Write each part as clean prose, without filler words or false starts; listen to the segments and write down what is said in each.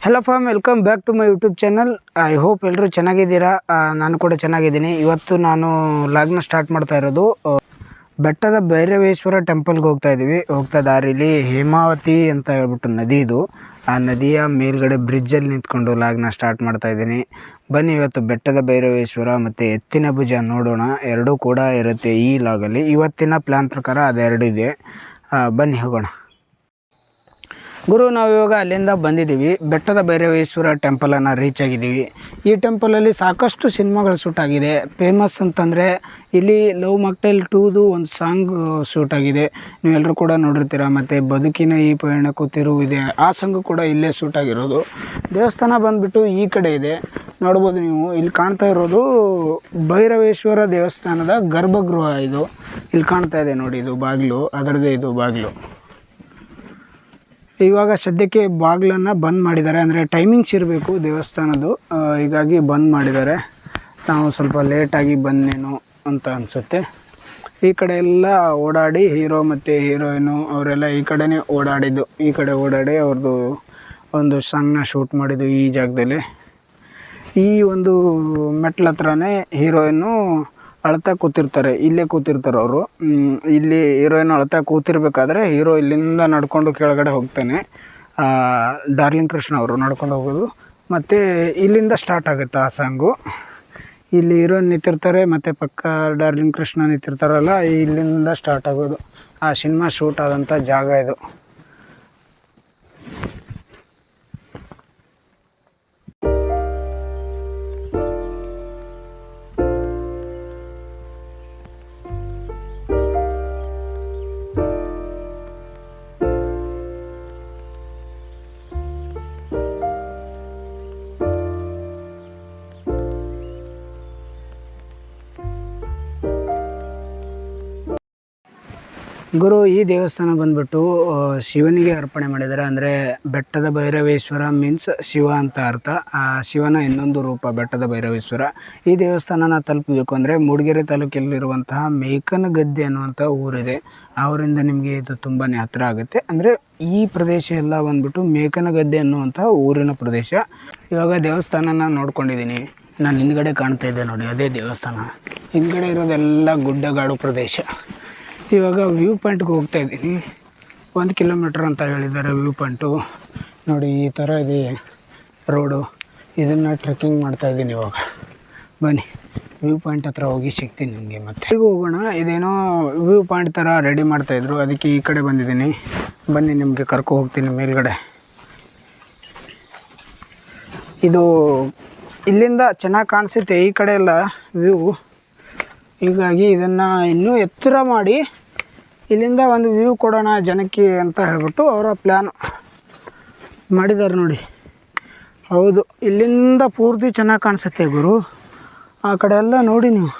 Hello farm welcome back to my YouTube channel. I hope ಎಲ್ಲರೂ ಚೆನ್ನಾಗಿದ್ದೀರಾ. ನಾನು ಕೂಡ ಚೆನ್ನಾಗಿದ್ದೀನಿ. ಇವತ್ತು ನಾನು ಲಾಗ್ನ ಸ್ಟಾರ್ಟ್ ಮಾಡ್ತಾ ಇರೋದು ಬೆಟ್ಟದ ಭೈರವೇಶ್ವರ ಟೆಂಪಲ್ಗೆ ಹೋಗ್ತಾ ದಾರಿಲಿ ಹೇಮಾವತಿ ಅಂತ ಹೇಳ್ಬಿಟ್ಟು ನದಿ ಇದು. ಆ ನದಿಯ ಮೇಲ್ಗಡೆ ಬ್ರಿಡ್ಜಲ್ಲಿ ನಿಂತ್ಕೊಂಡು ಲಾಗ್ನ ಸ್ಟಾರ್ಟ್ ಮಾಡ್ತಾ ಇದ್ದೀನಿ. ಬನ್ನಿ ಇವತ್ತು ಬೆಟ್ಟದ ಭೈರವೇಶ್ವರ ಮತ್ತು ಎತ್ತಿನ ಭುಜ ನೋಡೋಣ. ಎರಡೂ ಕೂಡ ಇರುತ್ತೆ ಈ ಲಾಗಲ್ಲಿ. ಇವತ್ತಿನ ಪ್ಲ್ಯಾನ್ ಪ್ರಕಾರ ಅದೆರಡು ಇದೆ. ಬನ್ನಿ ಹೋಗೋಣ. ಗುರು, ನಾವು ಇವಾಗ ಅಲ್ಲಿಂದ ಬಂದಿದ್ದೀವಿ. ಬೆಟ್ಟದ ಭೈರವೇಶ್ವರ ಟೆಂಪಲನ್ನು ರೀಚ್ ಆಗಿದ್ದೀವಿ. ಈ ಟೆಂಪಲಲ್ಲಿ ಸಾಕಷ್ಟು ಸಿನಿಮಾಗಳು ಶೂಟ್ ಆಗಿದೆ. ಫೇಮಸ್ ಅಂತಂದರೆ ಇಲ್ಲಿ ಲವ್ ಮಾಕ್ಟೈಲ್ 2ದು ಒಂದು ಸಾಂಗ್ ಶೂಟ್ ಆಗಿದೆ, ನೀವೆಲ್ಲರೂ ಕೂಡ ನೋಡಿರ್ತೀರ. ಮತ್ತು ಬದುಕಿನ ಈ ಪಯಣಕ್ಕೂ ತಿರುವು ಇದೆ, ಆ ಸಾಂಗು ಕೂಡ ಇಲ್ಲೇ ಶೂಟ್ ಆಗಿರೋದು. ದೇವಸ್ಥಾನ ಬಂದುಬಿಟ್ಟು ಈ ಕಡೆ ಇದೆ, ನೋಡ್ಬೋದು ನೀವು. ಇಲ್ಲಿ ಕಾಣ್ತಾ ಇರೋದು ಭೈರವೇಶ್ವರ ದೇವಸ್ಥಾನದ ಗರ್ಭಗೃಹ ಇದು. ಇಲ್ಲಿ ಕಾಣ್ತಾ ಇದೆ ನೋಡಿ, ಇದು ಬಾಗಿಲು, ಅದರದ್ದೇ ಇದು ಬಾಗಿಲು. ಇವಾಗ ಸದ್ಯಕ್ಕೆ ಬಾಗಿಲನ್ನು ಬಂದ್ ಮಾಡಿದ್ದಾರೆ, ಅಂದರೆ ಟೈಮಿಂಗ್ಸ್ ಇರಬೇಕು ದೇವಸ್ಥಾನದ್ದು, ಹೀಗಾಗಿ ಬಂದ್ ಮಾಡಿದ್ದಾರೆ. ನಾವು ಸ್ವಲ್ಪ ಲೇಟಾಗಿ ಬಂದೇನೋ ಅಂತ ಅನಿಸುತ್ತೆ. ಈ ಕಡೆ ಎಲ್ಲ ಓಡಾಡಿ ಹೀರೋ ಮತ್ತು ಹೀರೋಯಿನು ಅವರೆಲ್ಲ ಈ ಕಡೆನೇ ಓಡಾಡಿದ್ದು, ಈ ಕಡೆ ಓಡಾಡಿ ಅವ್ರದ್ದು ಒಂದು ಸಾಂಗ್ನ ಶೂಟ್ ಮಾಡಿದ್ದು ಈ ಜಾಗದಲ್ಲಿ. ಈ ಒಂದು ಮೆಟ್ಲ ಹತ್ರನೇ ಹೀರೋಯಿನ್ನು ಅಳ್ತಾ ಕೂತಿರ್ತಾರೆ, ಇಲ್ಲೇ ಕೂತಿರ್ತಾರೆ ಅವರು. ಇಲ್ಲಿ ಹೀರೋಯಿನ್ ಅಳ್ತಾ ಕೂತಿರ್ಬೇಕಾದ್ರೆ ಹೀರೋ ಇಲ್ಲಿಂದ ನಡ್ಕೊಂಡು ಕೆಳಗಡೆ ಹೋಗ್ತಾನೆ. ಡಾರ್ಲಿಂಗ್ ಕೃಷ್ಣ ಅವರು ನಡ್ಕೊಂಡು ಹೋಗೋದು, ಮತ್ತು ಇಲ್ಲಿಂದ ಸ್ಟಾರ್ಟ್ ಆಗುತ್ತೆ ಆ ಸಾಂಗು. ಇಲ್ಲಿ ಹೀರೋಯಿನ್ ನಿಂತಿರ್ತಾರೆ ಮತ್ತು ಪಕ್ಕ ಡಾರ್ಲಿಂಗ್ ಕೃಷ್ಣ ನಿಂತಿರ್ತಾರಲ್ಲ, ಇಲ್ಲಿಂದ ಸ್ಟಾರ್ಟ್ ಆಗೋದು. ಆ ಸಿನಿಮಾ ಶೂಟ್ ಆದಂಥ ಜಾಗ ಇದು. ಗುರು, ಈ ದೇವಸ್ಥಾನ ಬಂದ್ಬಿಟ್ಟು ಶಿವನಿಗೆ ಅರ್ಪಣೆ ಮಾಡಿದ್ದಾರೆ. ಅಂದರೆ ಬೆಟ್ಟದ ಭೈರವೇಶ್ವರ ಮೀನ್ಸ್ ಶಿವ ಅಂತ ಅರ್ಥ. ಶಿವನ ಇನ್ನೊಂದು ರೂಪ ಬೆಟ್ಟದ ಭೈರವೇಶ್ವರ. ಈ ದೇವಸ್ಥಾನನ ತಲುಪಬೇಕು ಅಂದರೆ ಮೂಡಿಗೆರೆ ತಾಲೂಕಲ್ಲಿರುವಂತಹ ಮೇಕನಗದ್ದೆ ಅನ್ನುವಂಥ ಊರಿದೆ. ಆ ಊರಿಂದ ನಿಮಗೆ ಇದು ತುಂಬಾ ಹತ್ತಿರ ಆಗುತ್ತೆ. ಅಂದರೆ ಈ ಪ್ರದೇಶ ಎಲ್ಲ ಬಂದ್ಬಿಟ್ಟು ಮೇಕನಗದ್ದೆ ಅನ್ನುವಂಥ ಊರಿನ ಪ್ರದೇಶ. ಇವಾಗ ದೇವಸ್ಥಾನನ ನೋಡ್ಕೊಂಡಿದ್ದೀನಿ. ನಾನು ಹಿಂದ್ಗಡೆ ಕಾಣ್ತಾ ಇದ್ದೆ ನೋಡಿ, ಅದೇ ದೇವಸ್ಥಾನ. ಹಿಂದ್ಗಡೆ ಇರೋದೆಲ್ಲ ಗುಡ್ಡಗಾಡು ಪ್ರದೇಶ. ಇವಾಗ ವ್ಯೂ ಪಾಯಿಂಟ್ಗೆ ಹೋಗ್ತಾ ಇದ್ದೀನಿ. 1 ಕಿಲೋಮೀಟ್ರ್ ಅಂತ ಹೇಳಿದ್ದಾರೆ ವ್ಯೂ ಪಾಯಿಂಟು. ನೋಡಿ, ಈ ಥರ ಇದೆ ರೋಡು. ಇದನ್ನು ಟ್ರೆಕ್ಕಿಂಗ್ ಮಾಡ್ತಾಯಿದ್ದೀನಿ ಇವಾಗ. ಬನ್ನಿ ವ್ಯೂ ಪಾಯಿಂಟ್ ಹತ್ರ ಹೋಗಿ ಸಿಗ್ತೀನಿ ನಿಮಗೆ. ಮತ್ತೆ ಈಗ ಹೋಗೋಣ. ಇದೇನೋ ವ್ಯೂ ಪಾಯಿಂಟ್ ಥರ ರೆಡಿ ಮಾಡ್ತಾಯಿದ್ರು, ಅದಕ್ಕೆ ಈ ಕಡೆ ಬಂದಿದ್ದೀನಿ. ಬನ್ನಿ ನಿಮಗೆ ಕರ್ಕೊ ಹೋಗ್ತೀನಿ ಮೇಲ್ಗಡೆ. ಇದು ಇಲ್ಲಿಂದ ಚೆನ್ನಾಗಿ ಕಾಣಿಸುತ್ತೆ ಈ ಕಡೆ ಎಲ್ಲ ವ್ಯೂ. ಹೀಗಾಗಿ ಇದನ್ನು ಇನ್ನೂ ಎತ್ತರ ಮಾಡಿ ಇಲ್ಲಿಂದ ಒಂದು ವ್ಯೂ ಕೊಡೋಣ ಜನಕ್ಕೆ ಅಂತ ಹೇಳ್ಬಿಟ್ಟು ಅವರ ಪ್ಲ್ಯಾನ್ ಮಾಡಿದ್ದಾರೆ ನೋಡಿ. ಹೌದು, ಇಲ್ಲಿಂದ ಪೂರ್ತಿ ಚೆನ್ನಾಗಿ ಕಾಣಿಸುತ್ತೆ ಗುರು. ಆ ಕಡೆ ಎಲ್ಲ ನೋಡಿ ನೀವು.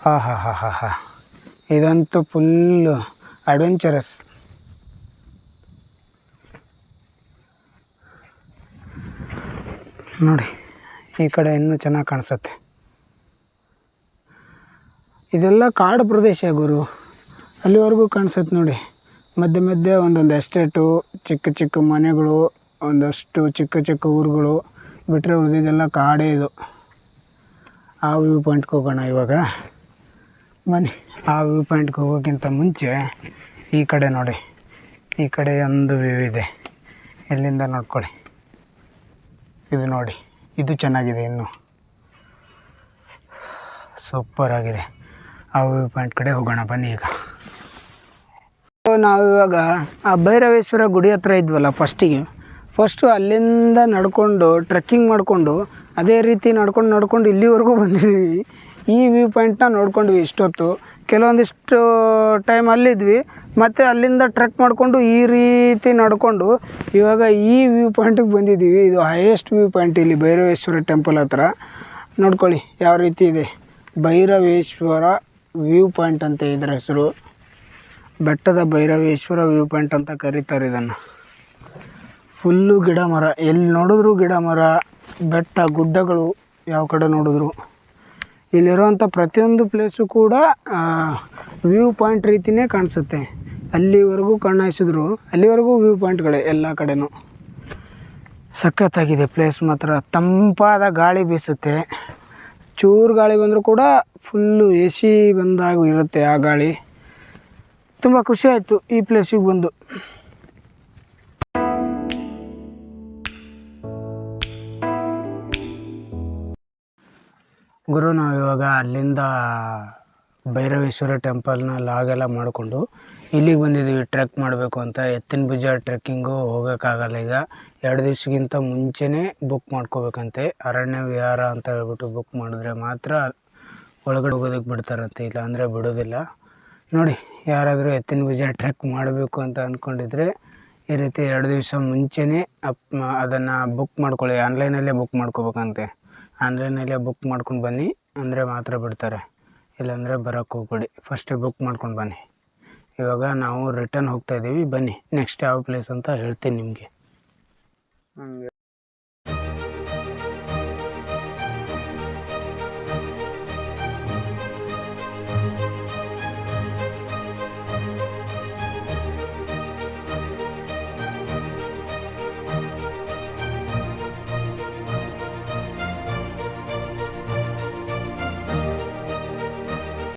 ಹಾ ಇದಂತೂ ಫುಲ್ಲು ಅಡ್ವೆಂಚರಸ್. ನೋಡಿ, ಈ ಕಡೆ ಇನ್ನೂ ಚೆನ್ನಾಗಿ ಕಾಣಿಸುತ್ತೆ. ಇದೆಲ್ಲ ಕಾಡು ಪ್ರದೇಶ ಗುರು, ಅಲ್ಲಿವರೆಗೂ ಕಾಣಿಸುತ್ತೆ ನೋಡಿ. ಮಧ್ಯೆ ಮಧ್ಯೆ ಒಂದೊಂದು ಎಸ್ಟೇಟು, ಚಿಕ್ಕ ಚಿಕ್ಕ ಮನೆಗಳು, ಒಂದಷ್ಟು ಚಿಕ್ಕ ಚಿಕ್ಕ ಊರುಗಳು ಬಿಟ್ಟರೆ ಉಳಿದಿದ್ದೆಲ್ಲ ಕಾಡೇ ಇದು. ಆ ವ್ಯೂ ಪಾಯಿಂಟ್ಗೆ ಹೋಗೋಣ ಇವಾಗ. ಬನ್ನಿ. ಆ ವ್ಯೂ ಪಾಯಿಂಟ್ಗೆ ಹೋಗೋಕ್ಕಿಂತ ಮುಂಚೆ ಈ ಕಡೆ ನೋಡಿ, ಈ ಕಡೆ ಒಂದು ವ್ಯೂ ಇದೆ, ಇಲ್ಲಿಂದ ನೋಡ್ಕೊಳ್ಳಿ. ಇದು ನೋಡಿ, ಇದು ಚೆನ್ನಾಗಿದೆ, ಇನ್ನೂ ಸೂಪರ್ ಆಗಿದೆ. ಆ ವ್ಯೂ ಪಾಯಿಂಟ್ ಕಡೆ ಹೋಗೋಣ ಬನ್ನಿ. ಈಗ ನಾವು ಇವಾಗ ಆ ಭೈರವೇಶ್ವರ ಗುಡಿ ಹತ್ರ ಇದ್ವಲ್ಲ, ಫಸ್ಟು ಅಲ್ಲಿಂದ ನಡ್ಕೊಂಡು ಟ್ರೆಕ್ಕಿಂಗ್ ಮಾಡಿಕೊಂಡು ಅದೇ ರೀತಿ ನಡ್ಕೊಂಡು ಇಲ್ಲಿವರೆಗೂ ಬಂದಿದ್ದೀವಿ. ಈ ವ್ಯೂ ಪಾಯಿಂಟ್ನ ನೋಡ್ಕೊಂಡ್ವಿ ಇಷ್ಟೊತ್ತು. ಕೆಲವೊಂದಿಷ್ಟು ಟೈಮ್ ಅಲ್ಲಿದ್ವಿ, ಮತ್ತು ಅಲ್ಲಿಂದ ಟ್ರೆಕ್ ಮಾಡಿಕೊಂಡು ಈ ರೀತಿ ನಡ್ಕೊಂಡು ಇವಾಗ ಈ ವ್ಯೂ ಪಾಯಿಂಟಿಗೆ ಬಂದಿದ್ದೀವಿ. ಇದು ಹೈಯೆಸ್ಟ್ ವ್ಯೂ ಪಾಯಿಂಟ್ ಇಲ್ಲಿ ಭೈರವೇಶ್ವರ ಟೆಂಪಲ್ ಹತ್ರ. ನೋಡ್ಕೊಳ್ಳಿ ಯಾವ ರೀತಿ ಇದೆ. ಭೈರವೇಶ್ವರ ವ್ಯೂ ಪಾಯಿಂಟ್ ಅಂತ ಇದರ ಹೆಸರು. ಬೆಟ್ಟದ ಭೈರವೇಶ್ವರ ವ್ಯೂ ಪಾಯಿಂಟ್ ಅಂತ ಕರೀತಾರೆ ಇದನ್ನು. ಫುಲ್ಲು ಗಿಡ ಮರ, ಎಲ್ಲಿ ನೋಡಿದ್ರು ಗಿಡ ಮರ, ಬೆಟ್ಟ ಗುಡ್ಡಗಳು ಯಾವ ಕಡೆ ನೋಡಿದ್ರು. ಇಲ್ಲಿರುವಂಥ ಪ್ರತಿಯೊಂದು ಪ್ಲೇಸು ಕೂಡ ವ್ಯೂ ಪಾಯಿಂಟ್ ರೀತಿಯೇ ಕಾಣಿಸುತ್ತೆ. ಅಲ್ಲಿವರೆಗೂ ಕಣ್ಣಾಯಿಸಿದ್ರು, ಅಲ್ಲಿವರೆಗೂ ವ್ಯೂ ಪಾಯಿಂಟ್ಗಳೇ ಎಲ್ಲ ಕಡೆನೂ. ಸಖತ್ತಾಗಿದೆ ಪ್ಲೇಸ್ ಮಾತ್ರ. ತಂಪಾದ ಗಾಳಿ ಬೀಸುತ್ತೆ, ಚೂರು ಗಾಳಿ ಬಂದರೂ ಕೂಡ ಫುಲ್ಲು ಎ ಸಿ ಬಂದಾಗ ಇರುತ್ತೆ ಆ ಗಾಳಿ. ತುಂಬ ಖುಷಿ ಆಯಿತು ಈ ಪ್ಲೇಸಿಗೆ ಬಂದು. ಗುರು ನಾವು ಇವಾಗ ಅಲ್ಲಿಂದ ಭೈರವೇಶ್ವರ ಟೆಂಪಲ್ನ ಲಾಗೆಲ್ಲ ಮಾಡಿಕೊಂಡು ಇಲ್ಲಿಗೆ ಬಂದಿದ್ದೀವಿ ಟ್ರೆಕ್ ಮಾಡಬೇಕು ಅಂತ. ಎತ್ತಿನ ಭುಜ ಟ್ರೆಕ್ಕಿಂಗು ಹೋಗೋಕ್ಕಾಗಲ್ಲ ಈಗ. 2 ದಿವ್ಸಕ್ಕಿಂತ ಮುಂಚೆನೇ ಬುಕ್ ಮಾಡ್ಕೋಬೇಕಂತೆ. ಅರಣ್ಯ ವಿಹಾರ ಅಂತ ಹೇಳ್ಬಿಟ್ಟು ಬುಕ್ ಮಾಡಿದ್ರೆ ಮಾತ್ರ ಒಳಗಡೆ ಹೋಗೋದಕ್ಕೆ ಬಿಡ್ತಾರಂತೆ, ಇಲ್ಲ ಅಂದರೆ ಬಿಡೋದಿಲ್ಲ. ನೋಡಿ, ಯಾರಾದರೂ ಎತ್ತಿನ ಭುಜ ಟ್ರೆಕ್ ಮಾಡಬೇಕು ಅಂತ ಅಂದ್ಕೊಂಡಿದ್ರೆ ಈ ರೀತಿ 2 ದಿವಸ ಮುಂಚೆನೇ ಅದನ್ನು ಬುಕ್ ಮಾಡ್ಕೊಳ್ಳಿ. ಆನ್ಲೈನಲ್ಲೇ ಬುಕ್ ಮಾಡ್ಕೋಬೇಕಂತೆ. ಆನ್ಲೈನಲ್ಲೇ ಬುಕ್ ಮಾಡ್ಕೊಂಡು ಬನ್ನಿ, ಅಂದರೆ ಮಾತ್ರ ಬಿಡ್ತಾರೆ, ಇಲ್ಲಾಂದರೆ ಬರೋಕ್ಕೆ ಹೋಗ್ಬೇಡಿ. ಫಸ್ಟೇ ಬುಕ್ ಮಾಡ್ಕೊಂಡು ಬನ್ನಿ. ಇವಾಗ ನಾವು ರಿಟರ್ನ್ ಹೋಗ್ತಾಯಿದ್ದೀವಿ. ಬನ್ನಿ, ನೆಕ್ಸ್ಟ್ ಯಾವ ಪ್ಲೇಸ್ ಅಂತ ಹೇಳ್ತೀನಿ ನಿಮಗೆ.